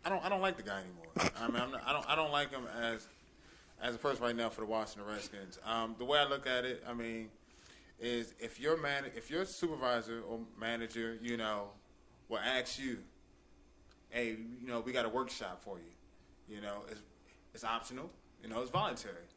I don't like the guy anymore. I mean, I don't like him as a person right now for the Washington Redskins. The way I look at it, I mean, is if your supervisor or manager, will ask you, hey, we got a workshop for you. It's optional. It's voluntary.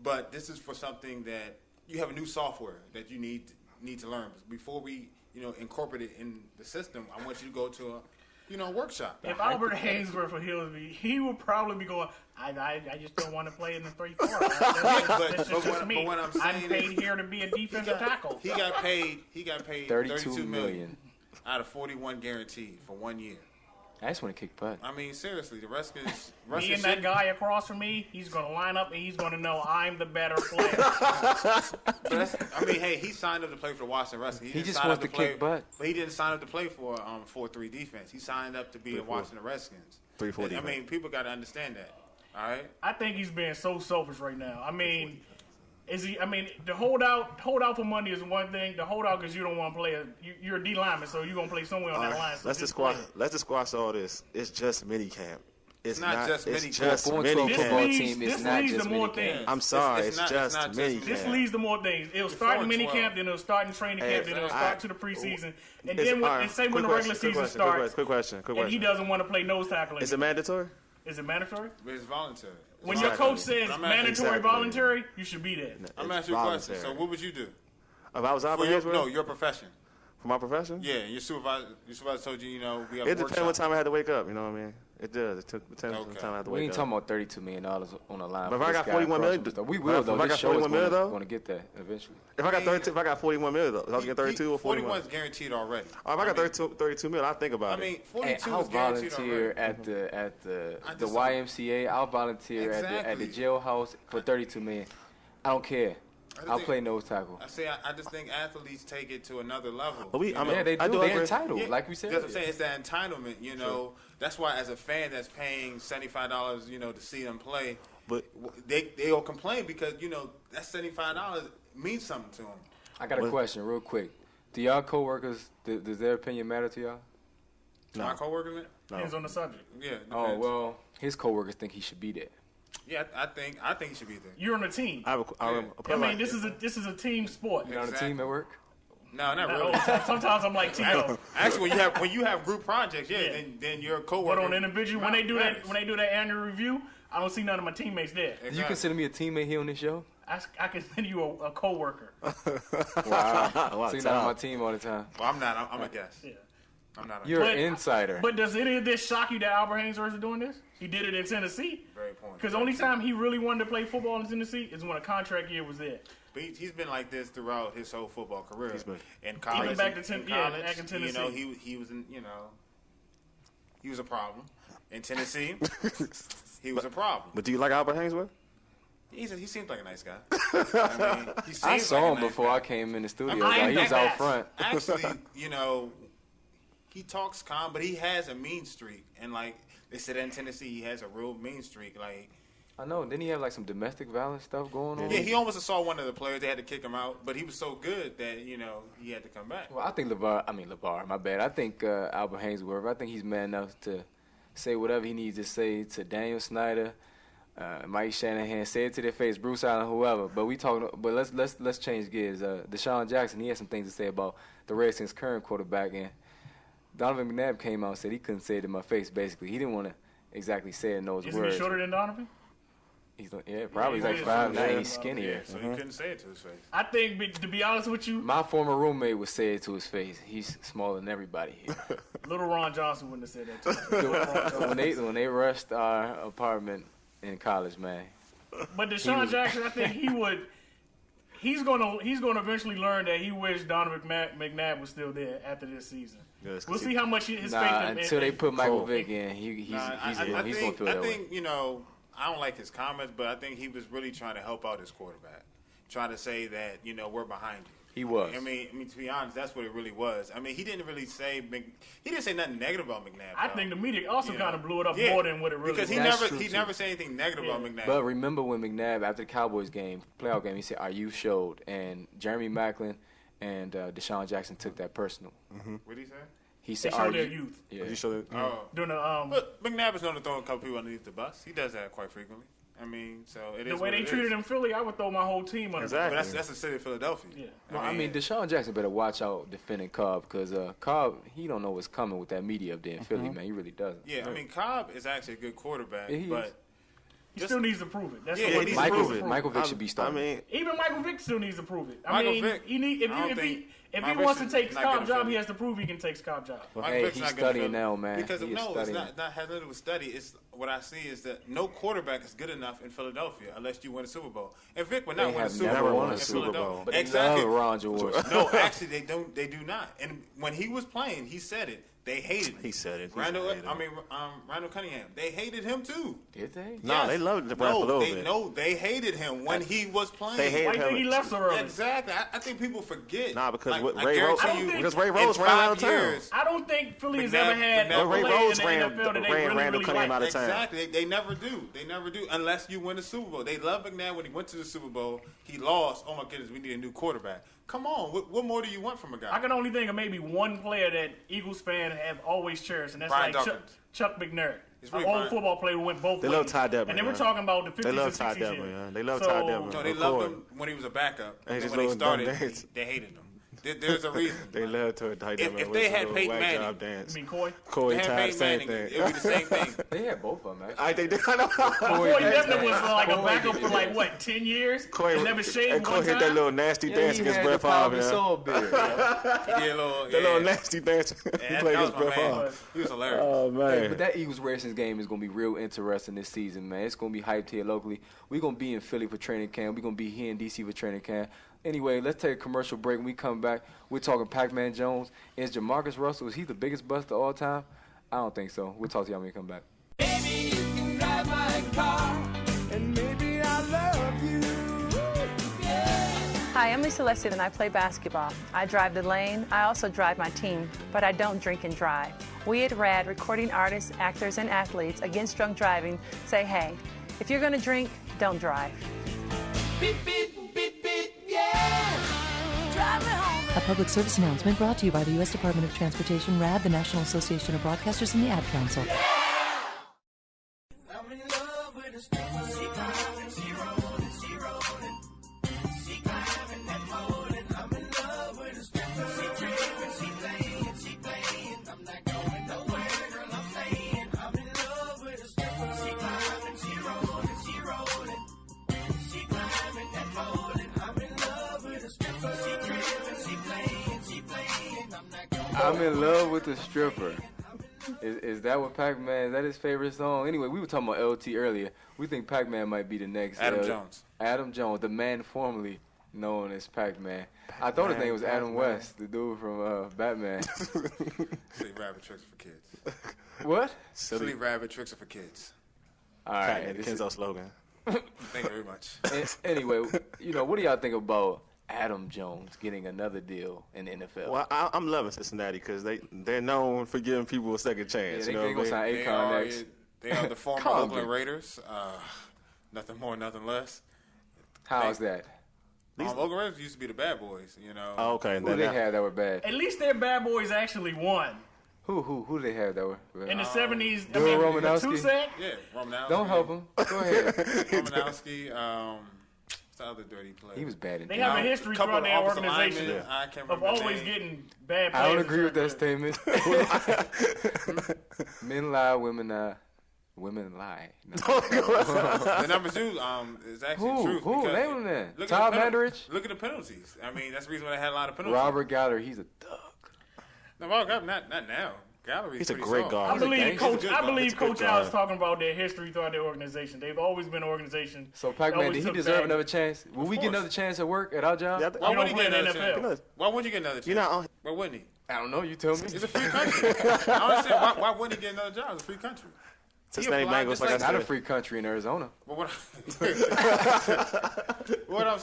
But this is for something that you have a new software that you need to learn. Before we, incorporate it in the system, I want you to go to a workshop. If Albert Hainsworth were Hillsby, he would probably be going, I just don't want to play in the 3-4. That's just me. But what I'm saying I'm paid here to be a defensive tackle. He got paid $32 million out of 41 guaranteed for 1 year. I just want to kick butt. I mean, seriously, the Redskins. Me and that guy across from me, he's going to line up and he's going to know I'm the better player. I mean, hey, he signed up to play for the Washington Redskins. He just wants to kick butt. But he didn't sign up to play for 4-3 defense. He signed up to be a Washington Redskins. 3-4 defense. I mean, people got to understand that. All right. I think he's being so selfish right now. I mean, the hold out for money is one thing. The hold out because you don't want to play you're a D lineman, so you're gonna play somewhere on that line. So let's just squash all this. It's just minicamp. It's not just it's minicamp. just minicamp. This leads to more things. I'm sorry, it's just minicamp. This leads to more things. It'll start in minicamp, then it'll start in training camp, then it'll start to the preseason, and then when the regular season starts. Quick question. And he doesn't want to play nose tackle. Is it mandatory? Is it mandatory? It's voluntary. When your coach says mandatory, voluntary, you should be there. I'm asking you a question. So what would you do? If I was operating? No, your profession. For my profession? Yeah, your supervisor told you, we have it depends what time I had to wake up, you know what I mean? It does. It depends what time I had to wake up. We ain't talking about $32 million on the line. But if I got $41 million, we will, though. If I got $41 million, though, going to get that eventually. If I got $41 million, though, I was getting 32 or 41. 41 is guaranteed already. If I got 32 million, I'll think about it. I mean, 42 I'll is guaranteed volunteer already. at the YMCA. I'll volunteer at the jailhouse for $32 million. I don't care. I'll play nose tackle. I just think athletes take it to another level. They do. They're entitled, like we said. That's what I'm saying. It's that entitlement, Sure. That's why, as a fan that's paying $75, to see them play, but they'll complain because that $75 means something to them. I got a question, real quick. Do y'all coworkers? Does their opinion matter to y'all? No. My coworkers? No. Depends on the subject. Yeah. Depends. Oh well, his coworkers think he should be there. Yeah, I think he should be there. You're on a team. This is a team sport. You're on a team at work? No, not really. Sometimes I'm like Tito. Actually, when you have group projects, then your coworker. But on individual, when they do that annual review, I don't see none of my teammates there. Exactly. Do you consider me a teammate here on this show? I consider you a coworker. Wow. So you're not on my team all the time. Well, I'm not. I'm a guest. Yeah. You're an insider. But does any of this shock you that Albert Hainsworth is doing this? He did it in Tennessee. Very point. Because the only time he really wanted to play football in Tennessee is when a contract year was there. But he's been like this throughout his whole football career. He's been in college. Even back to Tennessee. He was in. He was a problem in Tennessee. He was a problem. But do you like Albert Hainsworth? He seems like a nice guy. I saw him before I came in the studio. He was out front. Actually, he talks calm, but he has a mean streak. And like they said in Tennessee, he has a real mean streak. Like I know. Didn't he have like some domestic violence stuff going on? Yeah, he almost assaulted one of the players. They had to kick him out, but he was so good that he had to come back. Well, I think LeVar. My bad. I think Albert Hainsworth. I think he's man enough to say whatever he needs to say to Daniel Snyder, Mike Shanahan. Say it to their face, Bruce Allen, whoever. But let's change gears. Deshaun Jackson. He had some things to say about the Redskins' current quarterback, and Donovan McNabb came out and said he couldn't say it in my face. Basically, he didn't want to exactly say it in those words. Isn't he shorter than Donovan? Probably. He's like 5'9". He's skinnier. So he couldn't say it to his face. I think, to be honest with you, my former roommate would say it to his face. He's smaller than everybody here. Little Ron Johnson wouldn't have said that to him. when they rushed our apartment in college, man. But Deshaun Jackson, I think he would. He's gonna eventually learn that he wished Donovan McNabb was still there after this season. We'll see how much his faith until they put Michael Vick in. He's going through it. I think I don't like his comments, but I think he was really trying to help out his quarterback, trying to say that we're behind you. He was. I mean, to be honest, that's what it really was. I mean, he didn't say nothing negative about McNabb. I think the media also kind of blew it up more than what it really was. Because he never said anything negative about McNabb. But remember when McNabb, after the Cowboys game, playoff game, he said, "Are you showed?" And Jeremy Maclin and Deshaun Jackson took that personal. Mm-hmm. What did he say? He They said, show their youth. Yeah. You should. Doing the But McNabb is going to throw a couple people underneath the bus. He does that quite frequently. I mean, so it is the way what they it treated is. him in Philly, I would throw my whole team under. Exactly. But that's the city of Philadelphia. Yeah. Well, I mean, Deshaun Jackson better watch out defending Cobb because Cobb, he don't know what's coming with that media up there in Philly, man. He really doesn't. Yeah, I mean, Cobb is actually a good quarterback, Yeah, he but is. He still needs to prove it. That's Yeah, the he one needs thing. to Michael, prove it. Michael Vick should be I starting. mean, Even Michael Vick still needs to prove it. I Michael mean, Vick, he need I don't think if he Michael wants to Vick take is not Cobb's good job, for he it. has to prove he can take Cobb's job. Well, Michael hey, Vick's he's not good for studying Philly. now, man. Because He is no, it's studying. not has nothing to do with study. It's what I see is that no quarterback is good enough in Philadelphia unless you win a Super Bowl. And Vick would not They win a have Super never Bowl won a in Super Bowl. Philadelphia. But they Exactly. love Ron George. No, actually, they don't. They do not. And when he was playing, he said it. They hated him. He said it. He Randall, hated him. Randall Cunningham. They hated him too. Did they? No, they loved Randall a little bit. No, they hated him when he was playing. They hated Why do you think he him. left so early? Exactly. I think people forget. Nah, because Like, with I Ray Rose, guarantee you, because Ray in Rose ran out of 5 town. years, I don't think Philly has McNabb- ever had McNabb- a Ray player Rose in the ran NFL that they Randall really, really Cunningham out like. of town. Exactly. They never do. They never do unless you win the Super Bowl. They love McNabb when he went to the Super Bowl. He lost. Oh my goodness, we need a new quarterback. Come on, what more do you want from a guy? I can only think of maybe one player that Eagles fans have always cherished, and that's Brian like Dawkins. Chuck McNair. It's An really old Brian. football player who went both They ways. love Ty Detmer, And they were man. talking about the 50s They love and Ty 60s Detmer, here. man. They love So- Ty Detmer. No, they Of loved course. him when he was a backup. And And just then when they little dumb started, dance. they hated him. There's a reason. They love to Ty If- Detmer. if with they his had little Peyton whack Manning- job I dance. mean, Coy. Corey They had Ty, Peyton same Manning. thing. It would be the same thing. They had both of them, actually. I think they. I know. Coy Devlin was like a Coy backup for did. like, what, 10 years? Corey, and never shaved and Corey one hit time? that little nasty Yeah, dance he against had Brett the power Favre. of Yeah. soul beard. Yeah, That little nasty dance. He that played was against my Brett man. Favre. He was hilarious. Oh Hey, man. but that Eagles Racing game is going to be real interesting this season, man. It's going to be hyped here locally. We're going to be in Philly for training camp. We're going to be here in D.C. for training camp. Anyway, let's take a commercial break. When we come back, we're talking Pac-Man Jones. Is Jamarcus Russell, is he the biggest bust of all time? I don't think so. We'll talk to y'all when we come back. Baby, you can drive my car, and maybe I love you. Yeah. Hi, I'm Lisa Leslie and I play basketball. I drive the lane. I also drive my team, but I don't drink and drive. We at RAD, recording artists, actors, and athletes against drunk driving, say, hey, if you're going to drink, don't drive. Beep, beep, beep, beep, yeah. Drive me home. A public service announcement brought to you by the U.S. Department of Transportation, RAD, the National Association of Broadcasters, and the Ad Council. I'm in love with a stripper. She climbing, she rolling, she rolling. She climbing that molding. I'm in love with a stripper. She tripping, she playing, she playing. I'm not going nowhere, girl, I'm staying. I'm in love with a stripper. She climbing, she rolling, she rolling. She climbing that molding. I'm in love with a stripper. She tripping, she playing, she playing. I'm not going I'm in love with the stripper. Is that what Pac-Man, is that his favorite song? Anyway, we were talking about LT earlier. We think Pac-Man might be the next. Adam Jones. Adam Jones, the man formerly known as Pac-Man. I thought his name was Adam West, the dude from Batman. Silly rabbit tricks for kids. What? Silly rabbit tricks are for kids. All Right, right. the Kenzo slogan. Thank you very much. Anyway, what do y'all think about Adam Jones getting another deal in the NFL? Well, I'm loving Cincinnati because they're known for giving people a second chance. Yeah, you know they what I gonna mean? sign Akon next. They are the former Calm Oakland it. Raiders. Nothing more, nothing less. How's that? Oakland Raiders used to be the bad boys, you know. Oh, okay. Who do they have that were bad? At least their bad boys actually won. Who do they have that were bad? In the 70s, I Bill mean, Romanowski? Tusac? Yeah, Romanowski. Don't help him. Go ahead. Romanowski. What's the other dirty player? He was bad in They have a Dallas. history Couple throughout their of offensive organization linemen, I can't of remember always their name. getting bad players. I don't agree with that and statement. Men lie, women lie. Women lie. No. The number two is actually Who? true. Who? because Name them then. look at Tom the penal- Mandarich? Look at the penalties. I mean, that's the reason why they had a lot of penalties. Robert Gallery, he's a thug. No, not now. Gallery's He's a pretty great soft. guard. I He's a believe gangster. Coach. He's a good I guy. believe He's a good Coach Al is guy. talking about their history throughout their organization. They've always been an organization. So that Pac-Man, always did he took deserve back- another chance? Will we get course. another chance at work at our job? Yeah, Why You wouldn't don't he get play in another the NFL. chance? Why wouldn't you get another chance? You know, Why wouldn't he? I don't know. You tell me. It's a free country. I understand. Why wouldn't he get another job? It's a free country. Cincinnati applied Bengals, just like I like Not a said. free country in Arizona. But what I'm saying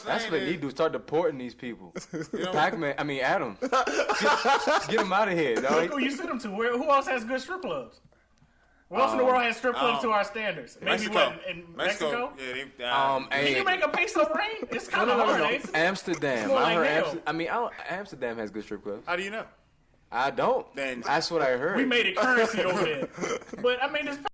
That's what they is, need to do. Start deporting these people. know- Pac-Man, Adam. Get him out of here, Look dog. who you sent them to. Who else has good strip clubs? Who else in the world has strip clubs to our standards? Maybe Mexico. what, in Mexico? Yeah, they, Hey, Can you make a peso rain? It's kind of no. hard, ain't it? Amsterdam. It's more I like heard hell. Amsterdam has good strip clubs. How do you know? I don't. Then- That's what I heard. We made it currency over there. But I mean, this